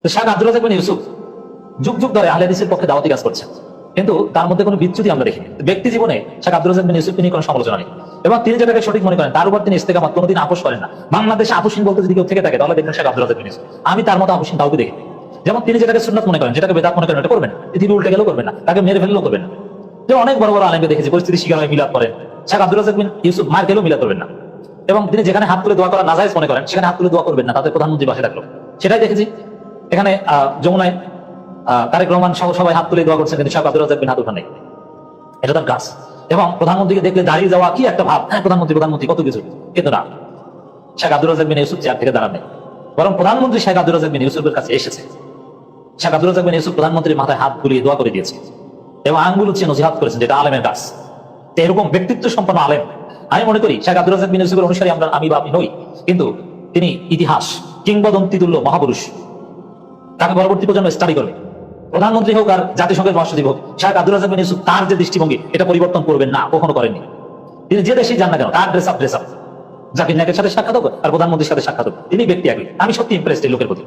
তো শেখ আব্দুর রাজ্জাক বিন ইউসুফ যুগ যুগ ধরে আহলে হাদিসের পক্ষে দাওয়াতি কাজ করছেন, কিন্তু তার মধ্যে কোনো বিচ্যুতি আমরা দেখিনি। ব্যক্তি জীবনে শেখ আব্দুর রাজ্জাক বিন ইউসুফকে নিয়ে কোনো সমালোচনা নেই, এবং তিনি যেটাকে সঠিক মনে করেন তার উপর তিনি ইস্তেকামত কোনোদিন আপোষ করেন না। বাংলাদেশে আপোষহীন বলতে যদি কেউ থেকে থাকে তাহলে দেখবেন শেখ আব্দুর রাজ্জাক বিন ইউসুফ। আমি তার মতো আপোষহীন কাউকে দেখি। যেমন তিনি যেটাকে সুন্নাত মনে করেন, যেটাকে বেদাত মনে করেন, এটা করবেন না। পৃথিবী উল্টে গেলেও করবেন না, তাকে মেরে ফেললেও করবেন না। যে অনেক বড় বড় আলেমকে দেখেছি পরিস্থিতি শিকার হয়ে মিলাদ করেন, শেখ আব্দুর রাজ্জাক বিন ইউসুফ মার গেলেও মিলাদ করবেন না। এবং তিনি যেখানে হাত তুলে দোয়া করা নাজায়েজ মনে করেন সেখানে হাত তুলে দোয়া করবেন না, তাদের প্রধানমন্ত্রী পাশে থাকলো। সেটাই দেখেছি এখানে যমুনায় তারেক রহমান সহ সবাই হাত তুলে দোয়া করছেন, কিন্তু শেখ আব্দুর রাজ্জাক বিন হাত উঠান নেই। এটা তার কাজ। এবং প্রধানমন্ত্রীকে দেখলে দাঁড়িয়ে যাওয়া কি একটা ভাব, হ্যাঁ প্রধানমন্ত্রী কত কিছু, কিন্তু না, শেখ আব্দুর রাজ্জাক বিন ইউসুফ চেয়ার থেকে দাঁড়ান নেই, বরং প্রধানমন্ত্রী শেখ আব্দুর রাজ্জাক বিন ইউসুফের কাছে এসেছে। শেখ আব্দুর রাজ্জাক বিন ইউসুফ প্রধানমন্ত্রীর মাথায় হাত বুলিয়ে দোয়া করে দিয়েছে এবং আঙ্গুল উঠিয়ে নজিহাত করেছেন, যেটা আলেমের কাজ। এরকম ব্যক্তিত্ব সম্পন্ন আলেম আমি মনে করি শেখ আব্দুর রাজ্জাক বিন ইউসুফের অনুসারী আমি বা আপনি নই, কিন্তু তিনি ইতিহাস কিংবদন্তি তুল্য মহাপুরুষ। তাকে পরবর্তী প্রজন্ম স্টাডি করবে। প্রধানমন্ত্রী হোক আর জাতিসংঘের মহাসচিব হোক, শেখ আব্দুর রাজ্জাক বিন ইউসুফ তার যে দৃষ্টিভঙ্গি এটা পরিবর্তন করবেন না, কখনো করেননি। তিনি যে দেশেই যান না কেন, তার ড্রেস আপ জাকির নায়কের সাথে সাক্ষাৎ হোক আর প্রধানমন্ত্রীর সাথে সাক্ষাৎ হোক, তিনি ব্যক্তি একই। আমি সত্যি ইমপ্রেসড এই লোকের প্রতি।